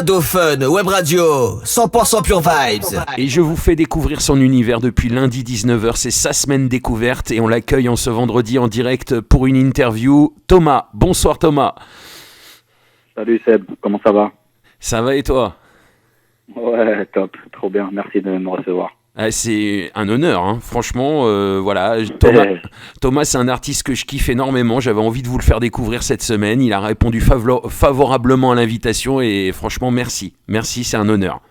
Dauphin, Web Radio, 100% Pure Vibes. Et je vous fais découvrir son univers depuis lundi 19h, c'est sa semaine découverte et on l'accueille en ce vendredi en direct pour une interview. Thomas, bonsoir Thomas. Salut Seb, comment ça va? Ça va et toi? Ouais, top, trop bien, merci de me recevoir. C'est un honneur, hein. Franchement, voilà. Thomas, c'est un artiste que je kiffe énormément. J'avais envie de vous le faire découvrir cette semaine. Il a répondu favorablement à l'invitation et franchement, merci. Merci, c'est un honneur.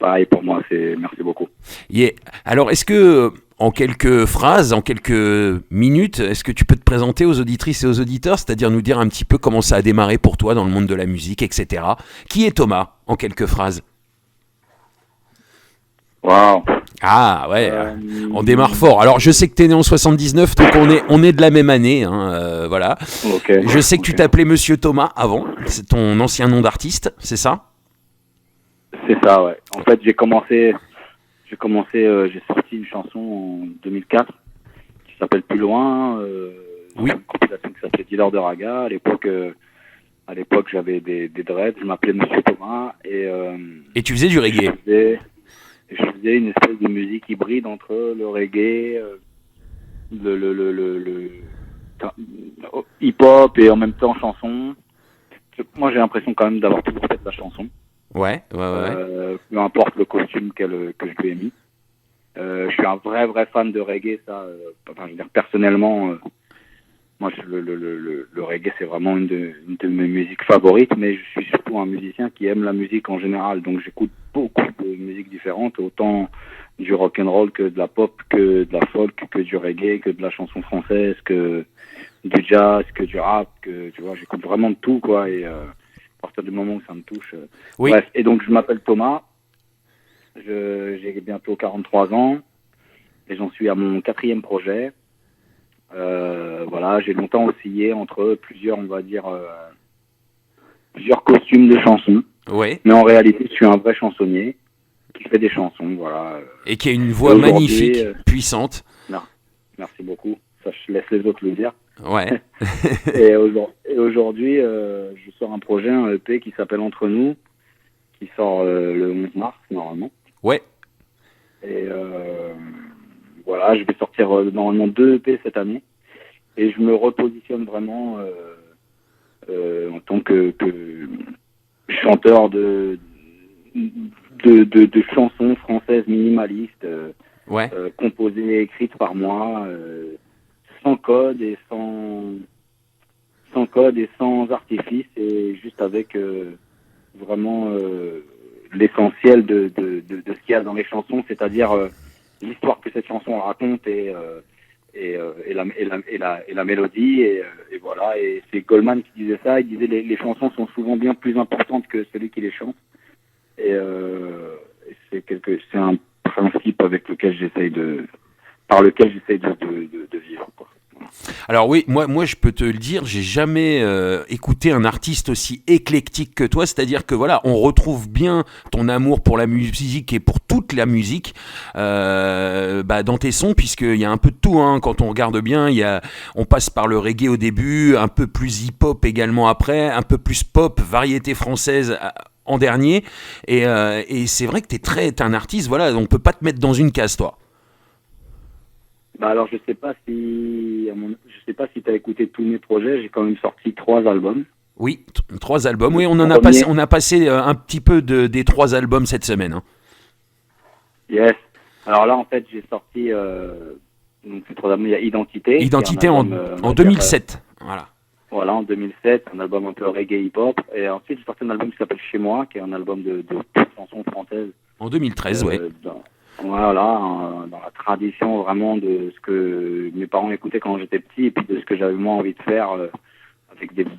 Pareil pour moi, merci beaucoup. Yeah. Alors, est-ce que, en quelques phrases, en quelques minutes, est-ce que tu peux te présenter aux auditrices et aux auditeurs, c'est-à-dire nous dire un petit peu comment ça a démarré pour toi dans le monde de la musique, etc. Qui est Thomas, en quelques phrases? Waouh. Ah ouais, on démarre fort. Alors je sais que t'es né en 79, donc on est de la même année, hein, voilà. Okay, je sais que tu t'appelais Monsieur Thomas avant, c'est ton ancien nom d'artiste, c'est ça? C'est ça, ouais. En fait, j'ai sorti une chanson en 2004 qui s'appelle Plus loin. Oui. Une compilation qui s'appelait Dealer de Raga. À l'époque, j'avais des dreads, je m'appelais Monsieur Thomas et tu faisais du reggae. Je faisais une espèce de musique hybride entre le reggae, le hip-hop et en même temps chanson. Moi, j'ai l'impression quand même d'avoir toujours fait de la chanson. Ouais. Peu importe le costume que je lui ai mis. Je suis un vrai fan de reggae, ça. Je veux dire, personnellement, moi, le reggae, c'est vraiment une de mes musiques favorites, mais je suis surtout un musicien qui aime la musique en général, donc j'écoute beaucoup de musiques différentes, autant du rock and roll que de la pop, que de la folk, que du reggae, que de la chanson française, que du jazz, que du rap, que tu vois, j'écoute vraiment de tout, quoi, et à partir du moment où ça me touche. Oui. Bref, et donc je m'appelle Thomas, j'ai bientôt 43 ans, et j'en suis à mon 4e projet. Voilà, j'ai longtemps oscillé entre plusieurs costumes de chansons. Ouais. Mais en réalité, je suis un vrai chansonnier qui fait des chansons, voilà. Et qui a une voix magnifique, puissante. Non, merci beaucoup. Ça, je laisse les autres le dire. Ouais. et aujourd'hui, je sors un projet, un EP qui s'appelle Entre nous, qui sort le 11 mars, normalement. Ouais. Et voilà, je vais sortir normalement 2 EP cette année. Et je me repositionne vraiment en tant que chanteur de chansons françaises minimalistes, composées et écrites par moi, sans code et sans artifice, et juste avec vraiment l'essentiel de ce qu'il y a dans les chansons, c'est-à-dire l'histoire que cette chanson raconte et la mélodie, et voilà. Et c'est Goldman qui disait ça. Il disait les chansons sont souvent bien plus importantes que celui qui les chante, et c'est un principe par lequel j'essaye de vivre, quoi. Alors oui, moi je peux te le dire, j'ai jamais écouté un artiste aussi éclectique que toi, c'est-à-dire que voilà, on retrouve bien ton amour pour la musique et pour toute la musique dans tes sons, puisqu'il y a un peu de tout, hein. Quand on regarde bien, on passe par le reggae au début, un peu plus hip-hop également après, un peu plus pop, variété française en dernier, et c'est vrai que t'es un artiste, voilà, on peut pas te mettre dans une case, toi. Alors je sais pas si tu as écouté tous mes projets. J'ai quand même sorti 3 albums. Oui, 3 albums. Oui, on a passé un petit peu des 3 albums cette semaine, hein. Yes. Alors là, en fait, j'ai sorti donc ces 3 albums. Il y a Identité. Identité album, en 2007. Voilà. Voilà, en 2007, un album un peu reggae hip-hop. Et ensuite, j'ai sorti un album qui s'appelle Chez moi, qui est un album de chansons françaises. En 2013, ouais. Voilà, dans la tradition vraiment de ce que mes parents écoutaient quand j'étais petit, et puis de ce que j'avais moi envie de faire,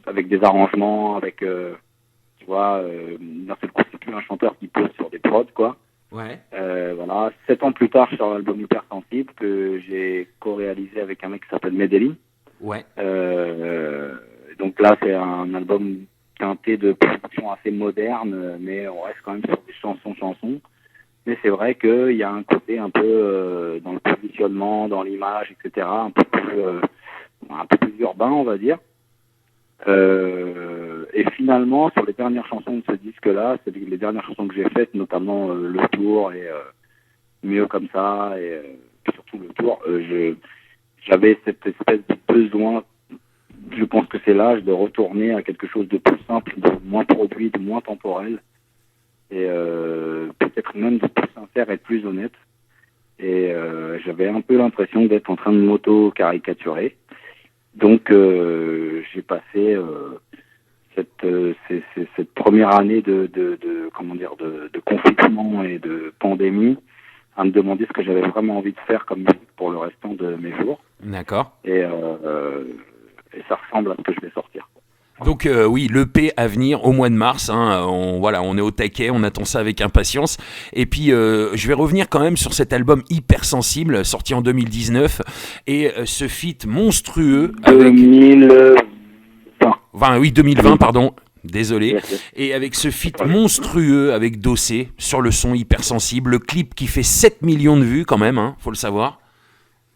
avec des arrangements, avec tu vois, d'un seul coup, c'est plus un chanteur qui pose sur des prods, quoi. Ouais. Voilà, 7 ans plus tard, je sors l'album Hypersensible que j'ai co-réalisé avec un mec qui s'appelle Medellin. Ouais. Donc là, c'est un album teinté de production assez moderne, mais on reste quand même sur des chansons. Mais c'est vrai qu'il y a un côté un peu dans le positionnement, dans l'image, etc., un peu plus urbain, on va dire. et finalement, sur les dernières chansons de ce disque-là, c'est les dernières chansons que j'ai faites, notamment Le Tour et Mieux comme ça, et surtout Le Tour, j'avais cette espèce de besoin, je pense que c'est l'âge, de retourner à quelque chose de plus simple, de moins produit, de moins temporel, et peut-être même de plus sincère et de plus honnête. Et j'avais un peu l'impression d'être en train de m'auto-caricaturer. Donc j'ai passé cette première année de confinement et de pandémie à me demander ce que j'avais vraiment envie de faire comme musique pour le restant de mes jours. D'accord. Et ça ressemble à ce que je vais sortir. Donc oui, l'EP à venir au mois de mars, hein, on est au taquet, on attend ça avec impatience. Et puis je vais revenir quand même sur cet album Hypersensible, sorti en 2019, et ce feat monstrueux avec... 2020. Enfin oui, 2020, pardon. Désolé. Yes. Et avec ce feat monstrueux avec Dossé sur le son Hypersensible, le clip qui fait 7 millions de vues quand même, hein, faut le savoir.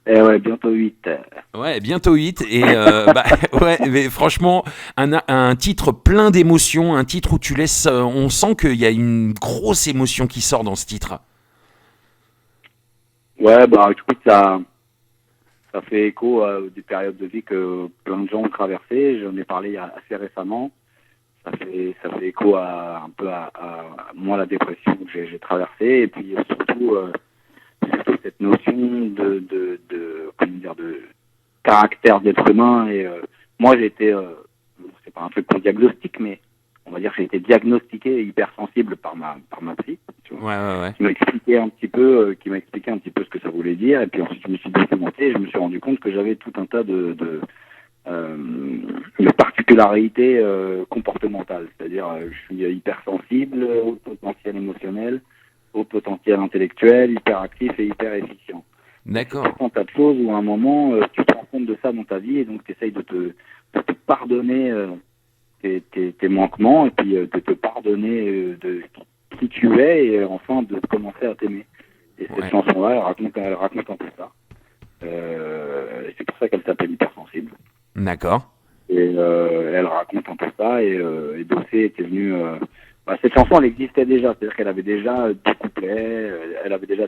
Et ouais, bientôt 8. Ouais, bientôt 8. Et ouais, mais franchement, un titre plein d'émotions, un titre où tu laisses... on sent qu'il y a une grosse émotion qui sort dans ce titre. Ouais, bah écoute, ça fait écho à des périodes de vie que plein de gens ont traversées. J'en ai parlé assez récemment. Ça fait écho un peu à moi, la dépression que j'ai traversée, et puis surtout cette notion de caractère d'être humain. Et moi, j'ai été, c'est pas un truc qu'on diagnostique, mais on va dire que j'ai été diagnostiqué hypersensible par ma psy, tu vois, Ouais. qui m'a expliqué un petit peu ce que ça voulait dire. Et puis ensuite, je me suis documenté et je me suis rendu compte que j'avais tout un tas de particularités comportementales. C'est-à-dire, je suis hypersensible au potentiel émotionnel, au potentiel intellectuel, hyperactif et hyper efficient. D'accord. C'est un tas de choses où à un moment, tu te rends compte de ça dans ta vie et donc tu essayes de te pardonner tes manquements et puis de te pardonner de qui tu es et enfin de commencer à t'aimer. Et cette chanson-là, elle raconte un peu ça. Et c'est pour ça qu'elle s'appelle Hypersensible. D'accord. Et elle raconte un peu ça et Dossé était venu... cette chanson, elle existait déjà, c'est-à-dire qu'elle avait déjà deux couplets, elle avait déjà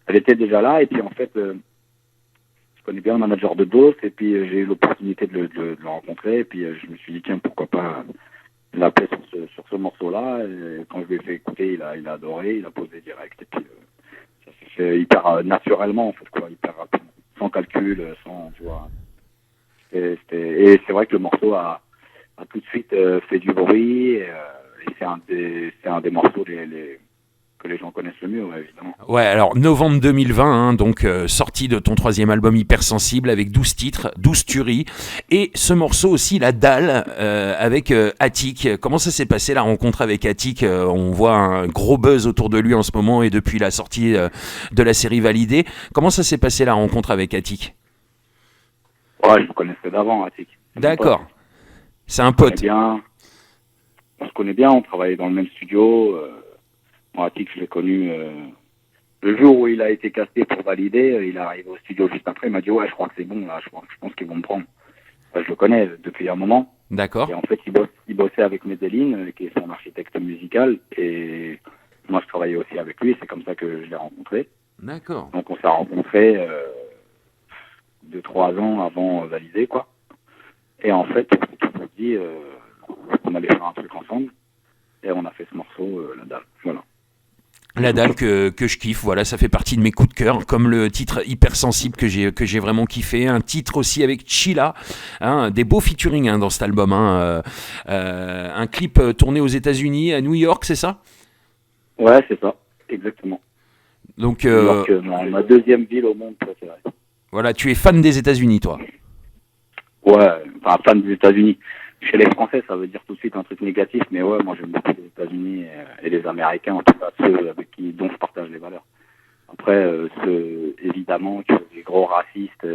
elle était déjà là, et puis en fait, je connais bien le manager de Doss, et puis j'ai eu l'opportunité de le rencontrer, et puis je me suis dit, tiens, pourquoi pas l'appeler sur ce morceau-là, et quand je lui ai fait écouter, il a adoré, il a posé direct, et puis ça s'est fait hyper naturellement, en fait, quoi, hyper rapidement, sans calcul, sans, tu vois. Et c'est vrai que le morceau a tout de suite fait du bruit, et c'est un des morceaux que les gens connaissent le mieux, ouais, évidemment. Ouais, alors novembre 2020, hein, donc sortie de ton troisième album Hypersensible avec 12 titres, 12 tueries, et ce morceau aussi, La Dalle, avec Attic. Comment ça s'est passé la rencontre avec Attic? On voit un gros buzz autour de lui en ce moment et depuis la sortie de la série Validée. Comment ça s'est passé la rencontre avec Attic? Ouais, je le connaissais d'avant, Attic. D'accord. C'est un pote. On se connaît bien, on travaillait dans le même studio. Moi, Attic, je l'ai connu le jour où il a été casté pour Valider. Il est arrivé au studio juste après. Il m'a dit, ouais, je crois que c'est bon, là. Je pense qu'ils vont me prendre. Enfin, je le connais depuis un moment. D'accord. Et en fait, il bossait avec Medellin, qui est son architecte musical. Et moi, je travaillais aussi avec lui. C'est comme ça que je l'ai rencontré. D'accord. Donc, on s'est rencontrés 2-3 ans avant Valider, quoi. Et en fait, on s'est dit qu'on allait faire un truc ensemble. Et on a fait ce morceau, La Dalle. Voilà. La Dalle que je kiffe, voilà, ça fait partie de mes coups de cœur, comme le titre Hypersensible que j'ai vraiment kiffé, un titre aussi avec Chila, hein, des beaux featuring dans cet album, hein, un clip tourné aux États-Unis, à New York, c'est ça? Ouais, c'est ça, exactement. Donc, New York, ma deuxième ville au monde préférée. Voilà, tu es fan des États-Unis, toi? Ouais, enfin fan des États-Unis. Chez les Français, ça veut dire tout de suite un truc négatif, mais ouais, moi j'aime beaucoup les États-Unis et les Américains, en tout cas ceux dont je partage les valeurs. Après, évidemment, que les gros racistes,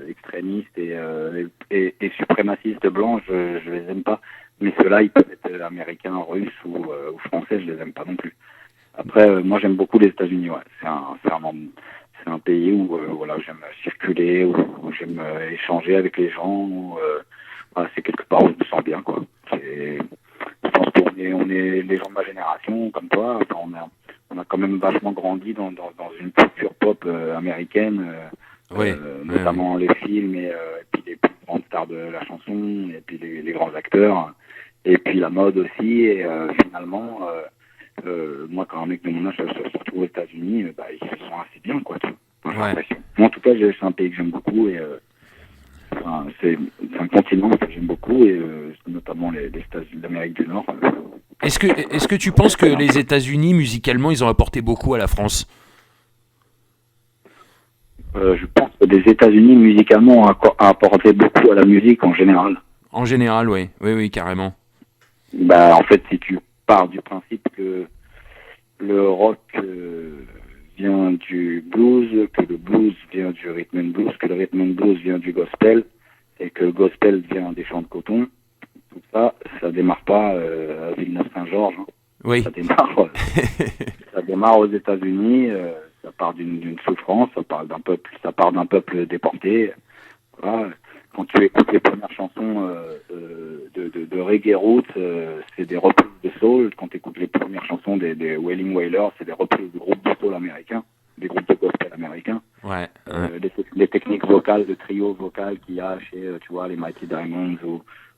extrémistes et suprémacistes blancs, je les aime pas. Mais ceux-là, ils peuvent être américains, russes ou français, je les aime pas non plus. Après, moi j'aime beaucoup les États-Unis, ouais. C'est un pays où voilà, j'aime circuler, où j'aime échanger avec les gens. Voilà, c'est quelque part où je me sens bien, quoi. Je pense qu'on est les gens de ma génération, comme toi. Enfin, on a quand même vachement grandi dans une culture pop américaine, Oui. notamment les films et puis les plus grandes stars de la chanson, et puis les grands acteurs, et puis la mode aussi. Et finalement, moi, quand un mec de mon âge se retrouve aux États-Unis, ils se sont assez bien, quoi. Tu vois. Enfin, j'ai l'impression. Moi, en tout cas, c'est un pays que j'aime beaucoup et c'est un continent que j'aime beaucoup, et notamment les États-Unis d'Amérique du Nord. Est-ce que tu penses que les États-Unis, musicalement, ils ont apporté beaucoup à la France? Je pense que les États-Unis, musicalement, ont apporté beaucoup à la musique en général. En général, oui. Oui, carrément. En fait, si tu pars du principe que le rock vient du blues, que le blues vient du rhythm and blues, que le rhythm and blues vient du gospel, et que le gospel vient des champs de coton, tout ça, ça démarre pas à Villeneuve-Saint-Georges. Hein. Oui. Ça démarre aux États-Unis. Ça part d'une souffrance, ça part d'un peuple déporté. Voilà. Quand tu écoutes les premières chansons de reggae roots, c'est des reprises de soul. Quand tu écoutes les premières chansons des Wailing Wailers, c'est des reprises de groupes de soul américains, des groupes de gospel américains. Ouais. Les techniques vocales, de trio vocal qu'il y a chez, tu vois, les Mighty Diamonds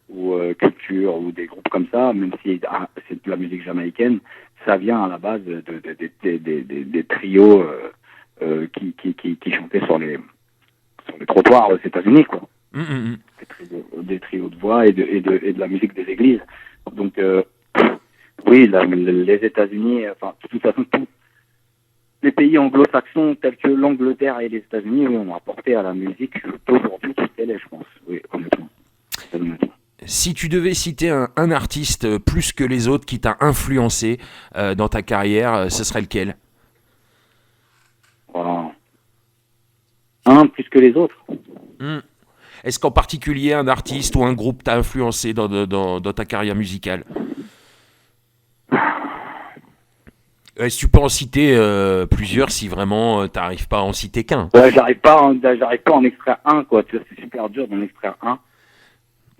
ou Culture ou des groupes comme ça, même si c'est de la musique jamaïcaine, ça vient à la base des trios qui chantaient sur les trottoirs aux États-Unis, quoi. Des trios de voix et de la musique des églises. Donc oui, les États-Unis, enfin de toute façon tous les pays anglo-saxons tels que l'Angleterre et les États-Unis, oui, ont apporté à la musique d'aujourd'hui ce qu'elle est, je pense. Oui, honnêtement. Si tu devais citer un artiste plus que les autres qui t'a influencé dans ta carrière, ce serait lequel? Voilà. Un plus que les autres. Est-ce qu'en particulier un artiste ou un groupe t'a influencé dans ta carrière musicale? Est-ce que tu peux en citer plusieurs si vraiment t'arrives pas à en citer qu'un? Ouais, j'arrive pas à en extraire un, quoi. Tu vois, c'est super dur d'en extraire un.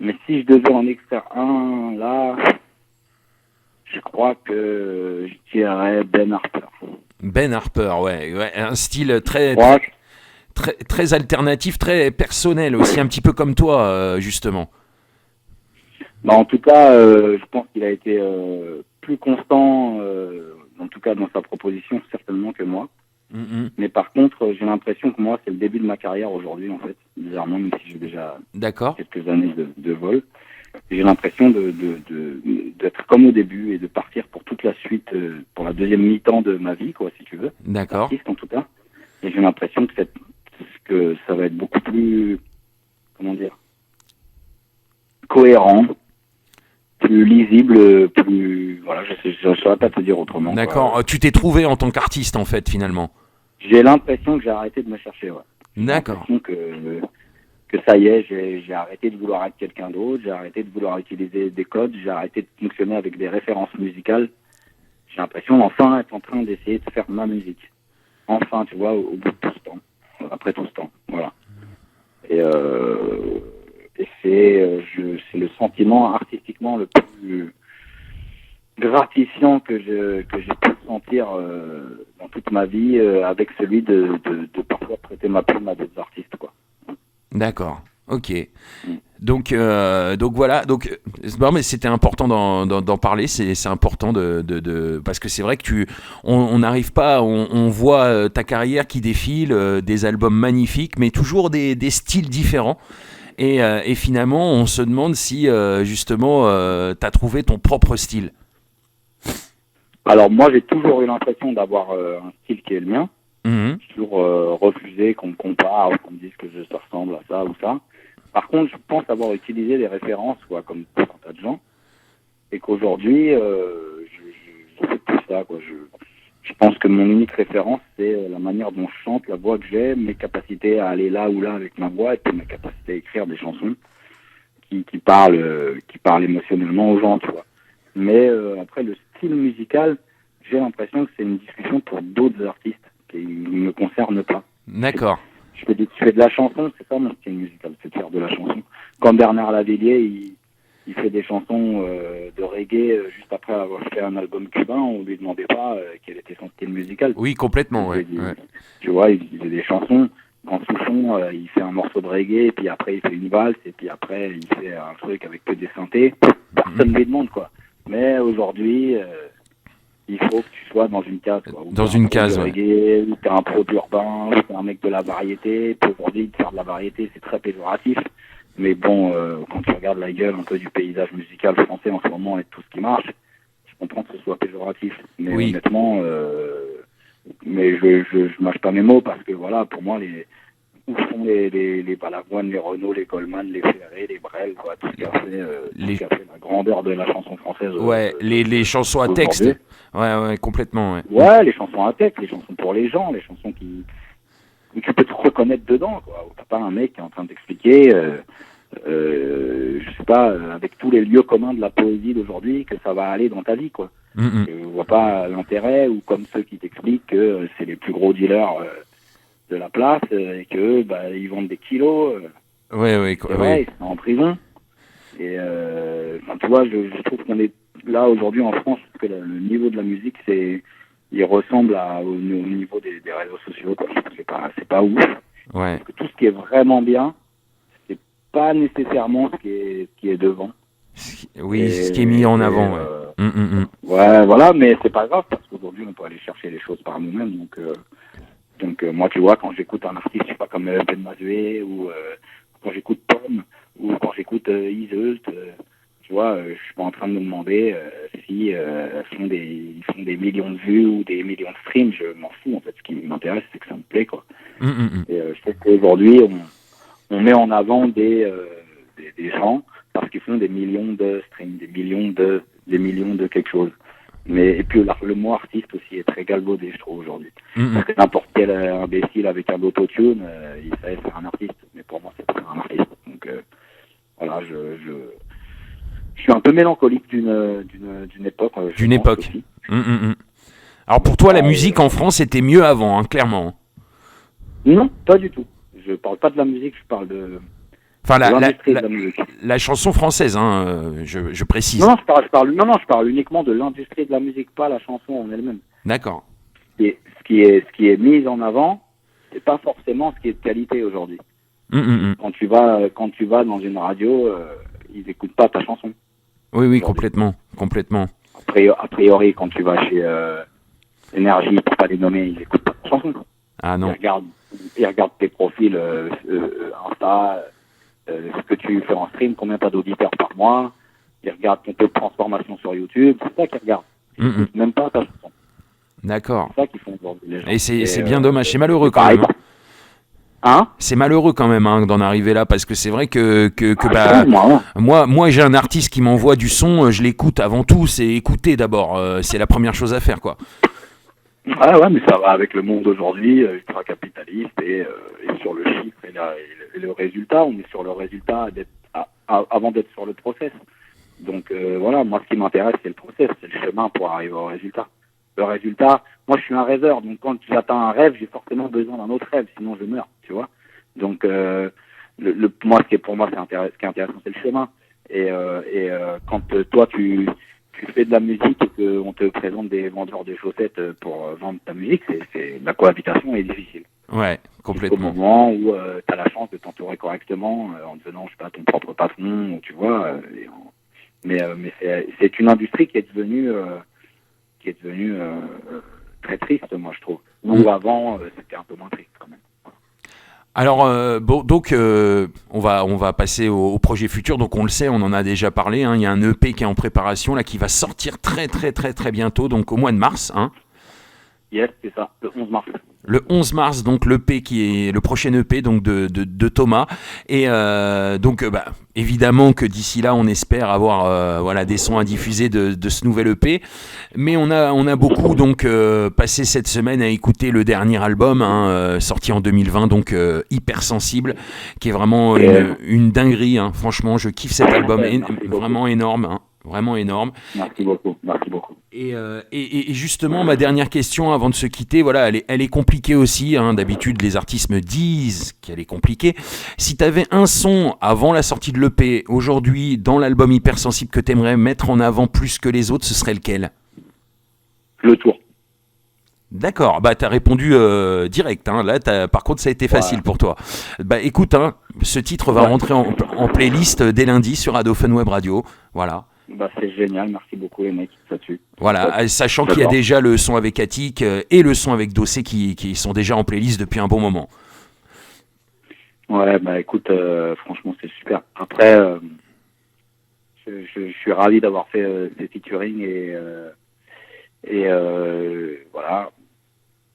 Mais si je devais en extraire un, là, je crois que je dirais Ben Harper. Ben Harper, ouais, un style très alternatif, très personnel aussi, un petit peu comme toi, justement. En tout cas, je pense qu'il a été plus constant, en tout cas dans sa proposition, certainement que moi. Mais par contre, j'ai l'impression que moi, c'est le début de ma carrière aujourd'hui, en fait, bizarrement, même si j'ai déjà quelques années de vol. J'ai l'impression d'être comme au début et de partir pour toute la suite, pour la deuxième mi-temps de ma vie, quoi, si tu veux. D'accord. Artiste, en tout cas. Et j'ai l'impression que ça va être beaucoup plus, comment dire, cohérent, plus lisible, plus... Voilà, je ne saurais pas te dire autrement. D'accord. Quoi. Tu t'es trouvé en tant qu'artiste, en fait, finalement. J'ai l'impression que j'ai arrêté de me chercher, ouais. D'accord. J'ai l'impression que ça y est, j'ai arrêté de vouloir être quelqu'un d'autre, j'ai arrêté de vouloir utiliser des codes, j'ai arrêté de fonctionner avec des références musicales. J'ai l'impression d'enfin être en train d'essayer de faire ma musique. Enfin, tu vois, au bout de tout ce temps. Après tout ce temps, voilà. Et c'est le sentiment artistiquement le plus gratifiant que j'ai pu sentir dans toute ma vie, avec celui de parfois prêter ma plume à d'autres artistes, quoi. D'accord, ok. Donc voilà, bon, mais c'était important d'en parler, c'est important parce que c'est vrai que on n'arrive pas, on voit ta carrière qui défile, des albums magnifiques, mais toujours des styles différents. Et finalement, on se demande si justement t'as trouvé ton propre style. Alors moi, j'ai toujours eu l'impression d'avoir un style qui est le mien. J'ai toujours refusé qu'on me compare, qu'on me dise que ça ressemble à ça ou ça. Par contre, je pense avoir utilisé des références, quoi, comme tout un tas de gens, et qu'aujourd'hui, je fais plus ça, quoi. Je pense que mon unique référence, c'est la manière dont je chante, la voix que j'ai, mes capacités à aller là ou là avec ma voix, et puis ma capacité à écrire des chansons qui parlent émotionnellement aux gens, tu vois. Mais après, le style musical, j'ai l'impression que c'est une discussion pour d'autres artistes qui ne me concernent pas. D'accord. Je fais de la chanson, c'est ça mon style musical, c'est de faire de la chanson. Quand Bernard Lavillier, il fait des chansons de reggae juste après avoir fait un album cubain. On lui demandait pas quel était son style musical. Oui, complètement, ouais. Tu vois, il fait des chansons. Quand Souchon, il fait un morceau de reggae, et puis après il fait une valse, et puis après il fait un truc avec que des synthés. Personne ne lui demande, quoi. Mais aujourd'hui, il faut que tu sois dans une case, quoi. Dans une case, ouais. Reggae, ou t'es un pro urbain, ou t'es un mec de la variété. Puis aujourd'hui, de faire de la variété, c'est très péjoratif. Mais bon, quand tu regardes la gueule un peu du paysage musical français en ce moment et de tout ce qui marche, je comprends que ce soit péjoratif. Mais oui. honnêtement, mais je mâche pas mes mots parce que voilà, pour moi, où sont les Balavoine, les Renaud, les Goldman, les Ferré, les Brel, quoi, tout ce qui a fait la grandeur de la chanson française. Ouais, les chansons à texte. Ouais, complètement, ouais. Ouais, les chansons à texte, les chansons pour les gens, les chansons où tu peux te reconnaître dedans, quoi. Où t'as pas un mec qui est en train d'expliquer, je sais pas, avec tous les lieux communs de la poésie d'aujourd'hui, que ça va aller dans ta vie, quoi. Je vois pas l'intérêt, ou comme ceux qui t'expliquent que c'est les plus gros dealers de la place et que ils vendent des kilos. Ouais, c'est vrai, ils sont en prison. Et tu vois, je trouve qu'on est là aujourd'hui en France, parce que le niveau de la musique, il ressemble au niveau des réseaux sociaux, quoi. C'est pas ouf. Ouais. Parce que tout ce qui est vraiment bien, c'est pas nécessairement ce qui est devant. Oui, ce qui est mis en avant. Ouais. Ouais, voilà, mais c'est pas grave parce qu'aujourd'hui on peut aller chercher les choses par nous-mêmes. Donc moi, tu vois, quand j'écoute un artiste, je sais pas, comme Ben Mazué, ou quand j'écoute Pomme, ou quand j'écoute Iseult, tu vois, je suis pas en train de me demander si ils font des millions de vues ou des millions de streams. Je m'en fous, en fait. Ce qui m'intéresse, c'est que ça me plaît, quoi. Et je trouve qu'aujourd'hui, on met en avant des gens parce qu'ils font des millions de streams, des millions de quelque chose. Et puis le mot artiste aussi est très galvaudé, je trouve, aujourd'hui. Parce que n'importe quel imbécile avec un autotune, il savait faire un artiste. Mais pour moi, c'est pas un artiste. Donc voilà, je suis un peu mélancolique d'une époque. D'une époque. Alors pour toi, la musique en France était mieux avant, hein, clairement. Non, pas du tout. Je parle pas de la musique, je parle de... Enfin, l'industrie de la musique. La chanson française, hein, je précise. Non, je parle uniquement de l'industrie de la musique, pas la chanson en elle-même. D'accord. Ce qui est mis en avant, c'est pas forcément ce qui est de qualité aujourd'hui. Quand tu vas dans une radio, ils écoutent pas ta chanson. Oui, complètement. A priori, quand tu vas chez Énergie, pour pas les nommer, ils écoutent pas ta chanson. Ah non. Ils regardent tes profils Insta. Ce que tu fais en stream, combien t'as d'auditeurs par mois, ils regardent ton taux de transformation sur YouTube, c'est ça qu'ils regardent. Même pas ta chanson. D'accord. C'est ça qu'ils font aujourd'hui, les gens. Et c'est bien dommage, c'est malheureux quand même. C'est malheureux quand même d'en arriver là, parce que c'est vrai que moi j'ai un artiste qui m'envoie du son, je l'écoute avant tout, c'est écouter d'abord, c'est la première chose à faire, quoi. Ouais, mais ça va avec le monde aujourd'hui, ultra capitaliste et sur le chiffre et le résultat. On est sur le résultat avant d'être sur le process. Donc voilà, moi ce qui m'intéresse, c'est le process, c'est le chemin pour arriver au résultat. Le résultat, moi je suis un rêveur, donc quand j'atteins un rêve, j'ai forcément besoin d'un autre rêve, sinon je meurs, tu vois. Donc moi, ce qui est intéressant, c'est le chemin. Et quand toi tu fais de la musique et qu'on te présente des vendeurs de chaussettes pour vendre ta musique, la cohabitation est difficile. Ouais, complètement. Au moment où tu as la chance de t'entourer correctement en devenant, je sais pas, ton propre patron, tu vois. Mais c'est une industrie qui est devenue très triste, moi je trouve. Nous avant, c'était un peu moins triste quand même. Alors donc on va passer au projet futur. Donc on le sait, on en a déjà parlé, hein. Il y a un EP qui est en préparation là, qui va sortir très très très très bientôt, donc au mois de mars, hein. Yes, c'est ça, le 11 mars. Le 11 mars, donc l'EP qui est le prochain EP donc de Thomas. Et donc évidemment que d'ici là on espère avoir des sons à diffuser de ce nouvel EP. Mais on a beaucoup donc passé cette semaine à écouter le dernier album, hein, sorti en 2020, donc Hypersensible, qui est vraiment une dinguerie, hein. Franchement, je kiffe cet album, vraiment énorme, hein. Vraiment énorme. Merci beaucoup, merci beaucoup. Et justement, ma dernière question avant de se quitter, voilà, elle est compliquée aussi. Hein. D'habitude, les artistes me disent qu'elle est compliquée. Si tu avais un son avant la sortie de l'EP, aujourd'hui, dans l'album Hypersensible que tu aimerais mettre en avant plus que les autres, ce serait lequel? Le tour. D'accord, bah t'as répondu direct, hein. Là par contre ça a été facile pour toi. Bah écoute, hein, ce titre va rentrer en playlist dès lundi sur Ado Fun Web Radio, voilà. Bah, c'est génial, merci beaucoup les mecs, ça tue. Voilà, sachant qu'il y a déjà le son avec Attic et le son avec Dossé qui sont déjà en playlist depuis un bon moment. Ouais, bah écoute, franchement c'est super. Après, je suis ravi d'avoir fait ces featuring et voilà.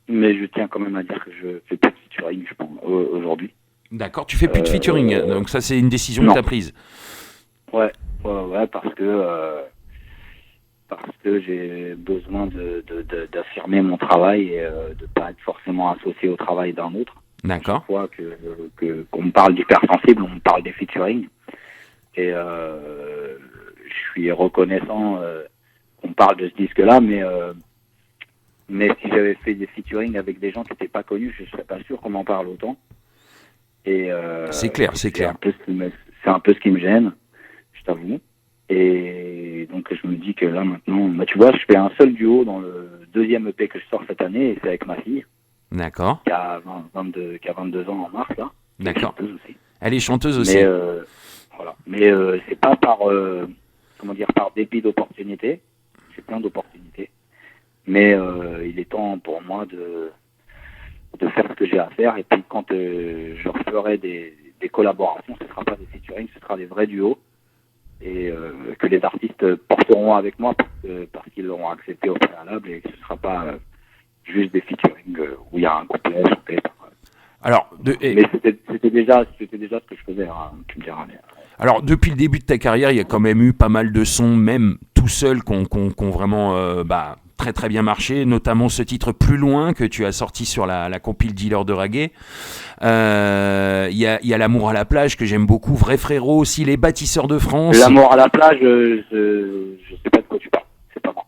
Mais je tiens quand même à dire que je fais plus de featuring, je pense, aujourd'hui. D'accord, tu fais plus de featuring, donc ça c'est une décision que tu as prise. Ouais, parce que j'ai besoin d'affirmer mon travail et de pas être forcément associé au travail d'un autre. D'accord. Chaque fois qu'on me parle d'hypersensible, on me parle des featuring. Et je suis reconnaissant qu'on parle de ce disque-là, mais si j'avais fait des featuring avec des gens qui n'étaient pas connus, je serais pas sûr qu'on m'en parle autant. Et c'est clair. C'est un peu ce qui me gêne, je t'avoue. Et donc je me dis que là maintenant, bah, tu vois, je fais un seul duo dans le deuxième EP que je sors cette année, et c'est avec ma fille. D'accord. Qui a 22 ans en mars là. D'accord. Aussi. Elle est chanteuse aussi. Mais voilà. Mais c'est pas par par dépit d'opportunité. J'ai plein d'opportunités. Mais il est temps pour moi de faire ce que j'ai à faire. Et puis quand je referai des collaborations, ce sera pas des featuring, ce sera des vrais duos. Et que les artistes porteront avec moi parce qu'ils l'auront accepté au préalable et que ce sera pas juste des featuring où il y a un couplet chanté par... Alors, mais c'était déjà ce que je faisais, hein, tu me diras. Alors, depuis le début de ta carrière, il y a quand même eu pas mal de sons, même tout seul, qui ont vraiment très très bien marché, notamment ce titre Plus Loin que tu as sorti sur la compile Dealer de Reggae. Il y a L'amour à la plage que j'aime beaucoup, Vrai Frérot aussi, Les Bâtisseurs de France. L'amour à la plage, je sais pas de quoi tu parles, c'est pas moi.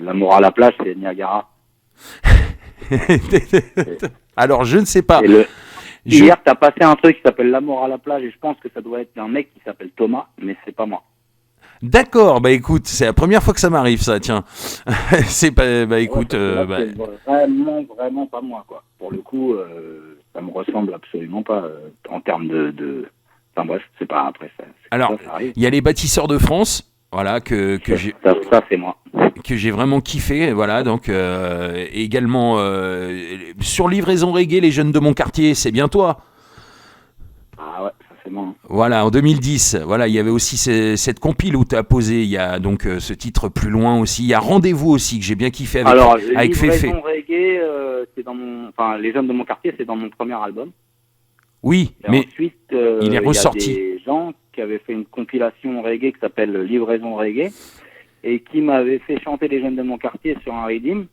L'amour à la plage, c'est Niagara. Alors, je ne sais pas. Hier, t'as passé un truc qui s'appelle L'amour à la plage et je pense que ça doit être un mec qui s'appelle Thomas, mais c'est pas moi. D'accord, bah écoute, c'est la première fois que ça m'arrive ça, tiens. C'est pas, bah écoute... c'est vraiment pas moi, quoi. Pour le coup, ça me ressemble absolument pas en termes de... Enfin bref, c'est pas après ça. Alors, il y a Les Bâtisseurs de France, voilà, que j'ai... Ça, c'est moi. Que j'ai vraiment kiffé, voilà, donc également sur Livraison Reggae, Les Jeunes de mon quartier, c'est bien toi. Ah ouais, ça c'est moi. Voilà, en 2010, voilà, il y avait aussi cette compile où tu as posé, il y a donc ce titre Plus Loin aussi, il y a Rendez-vous aussi que j'ai bien kiffé avec Féfé. Livraison Reggae, c'est dans Les Jeunes de mon quartier, c'est dans mon premier album. Oui, et mais ensuite, il est ressorti. Il y a des gens qui avaient fait une compilation reggae qui s'appelle Livraison Reggae et qui m'avaient fait chanter Les Jeunes de mon quartier sur un redeem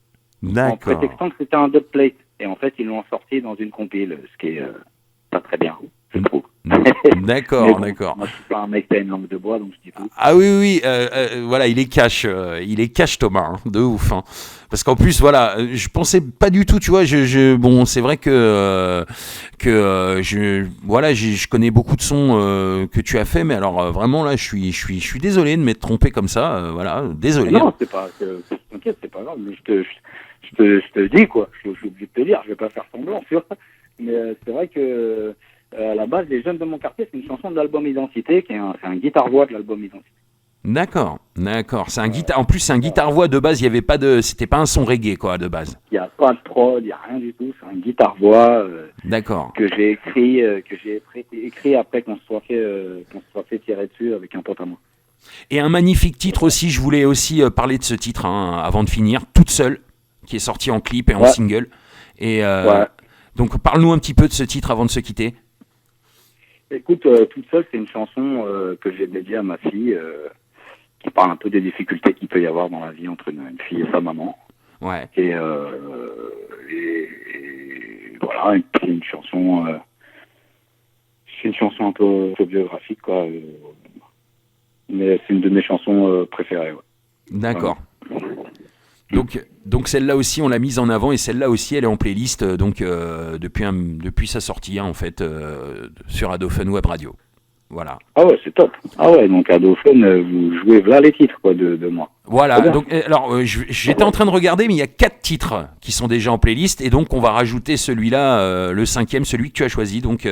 en prétextant que c'était un dubplate. Et en fait, ils l'ont sorti dans une compile, ce qui est pas très bien, je trouve. D'accord. Moi, je suis pas un mec qui a une langue de bois, donc je dis tout. Ah oui, voilà, il est cash Thomas, hein, de ouf. Hein. Parce qu'en plus, voilà, je pensais pas du tout, tu vois, bon, c'est vrai que je connais beaucoup de sons que tu as fait, mais alors vraiment là, je suis désolé de m'être trompé comme ça, voilà, désolé. Non, t'inquiète, c'est pas grave, mais je te dis quoi, je suis obligé de te dire, je vais pas faire semblant, tu vois. Mais c'est vrai que à la base, Les Jeunes de mon quartier, c'est une chanson de l'album Identité, c'est un guitare-voix de l'album Identité. D'accord. C'est un guitare. En plus, c'est un guitare-voix de base. Il y avait pas c'était pas un son reggae quoi de base. Il y a pas de prod, il y a rien du tout. C'est un guitare-voix. D'accord. Que j'ai écrit après qu'on se soit fait tirer dessus avec un pote à moi. Et un magnifique titre aussi. Je voulais aussi parler de ce titre avant de finir. Toute seule, qui est sorti en clip et en single. Et donc, parle-nous un petit peu de ce titre avant de se quitter. Écoute, Toute seule, c'est une chanson que j'ai dédiée à ma fille, qui parle un peu des difficultés qu'il peut y avoir dans la vie entre une fille et sa maman. Ouais. Et voilà, et puis une chanson, c'est une chanson un peu autobiographique, quoi. Mais c'est une de mes chansons préférées. Ouais. D'accord. Donc celle-là aussi, on l'a mise en avant et celle-là aussi, elle est en playlist depuis sa sortie en fait sur Adophone Web Radio. Voilà. Ah ouais, c'est top. Ah ouais, donc Adophone, vous jouez là les titres quoi de moi. Voilà. Donc alors j'étais en train de regarder, mais il y a 4 titres qui sont déjà en playlist et donc on va rajouter celui-là, le 5e, celui que tu as choisi, donc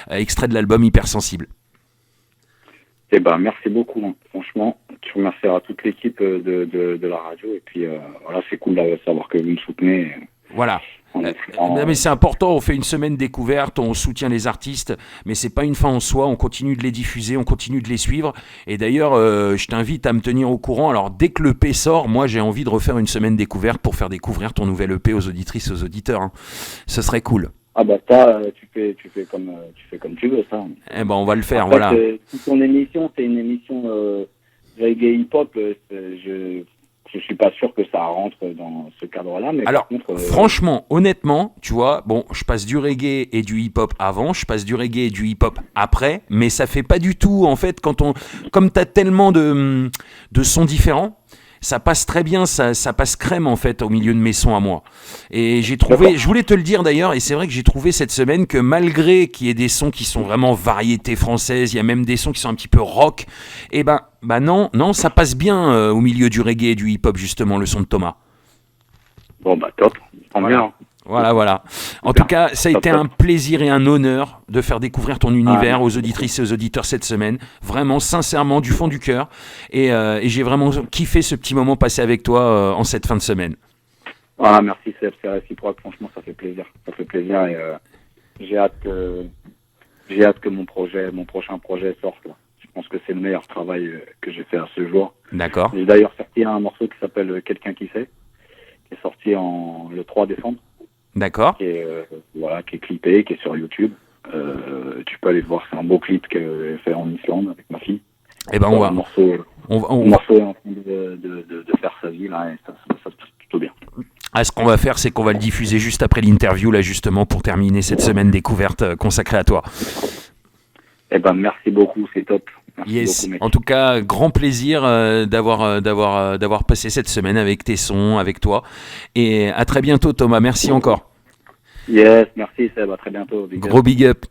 extrait de l'album Hypersensible. Eh ben, merci beaucoup. Hein. Franchement, je remercierai toute l'équipe de la radio. Et puis, voilà, c'est cool de savoir que vous me soutenez. Voilà. Non, mais c'est important, on fait une semaine découverte, on soutient les artistes, mais c'est pas une fin en soi, on continue de les diffuser, on continue de les suivre. Et d'ailleurs, je t'invite à me tenir au courant. Alors, dès que l'EP sort, moi j'ai envie de refaire une semaine découverte pour faire découvrir ton nouvel EP aux auditrices et aux auditeurs. Hein. Ce serait cool. Ah bah ça, tu fais comme tu veux, ça. Eh ben, on va le faire, En fait, voilà. Si ton émission, c'est une émission reggae hip-hop, je suis pas sûr que ça rentre dans ce cadre-là. Mais alors, par contre, franchement, honnêtement, tu vois, bon, je passe du reggae et du hip-hop avant, je passe du reggae et du hip-hop après, mais ça fait pas du tout, en fait, comme t'as tellement de sons différents, ça passe très bien, ça passe crème en fait au milieu de mes sons à moi. Et j'ai trouvé, je voulais te le dire d'ailleurs, et c'est vrai que j'ai trouvé cette semaine que malgré qu'il y ait des sons qui sont vraiment variétés françaises, il y a même des sons qui sont un petit peu rock, et ben non, ça passe bien au milieu du reggae et du hip-hop justement, le son de Thomas. bon bah top, tant mieux. Hein. Voilà. En tout cas, ça a été un plaisir et un honneur de faire découvrir ton univers aux auditrices et aux auditeurs cette semaine. Vraiment, sincèrement, du fond du cœur. Et j'ai vraiment kiffé ce petit moment passé avec toi en cette fin de semaine. Ah, merci, c'est réciproque. Franchement, ça fait plaisir. Ça fait plaisir et j'ai hâte que mon prochain projet sorte. Là. Je pense que c'est le meilleur travail que j'ai fait à ce jour. D'accord. J'ai d'ailleurs sorti un morceau qui s'appelle Quelqu'un qui sait, qui est sorti le 3 décembre. D'accord. Qui est clippé, qui est sur YouTube. Tu peux aller le voir, c'est un beau clip que j'ai fait en Islande avec ma fille. Eh ben on va. Le morceau est en train de faire sa vie là, et ça se passe plutôt bien. Ah, ce qu'on va faire, c'est qu'on va le diffuser juste après l'interview là, justement, pour terminer cette semaine découverte consacrée à toi. Eh ben merci beaucoup, c'est top. Merci Yes. beaucoup, mec. En tout cas, grand plaisir d'avoir passé cette semaine avec tes sons, avec toi. Et à très bientôt, Thomas. Merci encore. Yes, merci Seb, à très bientôt. Gros big up.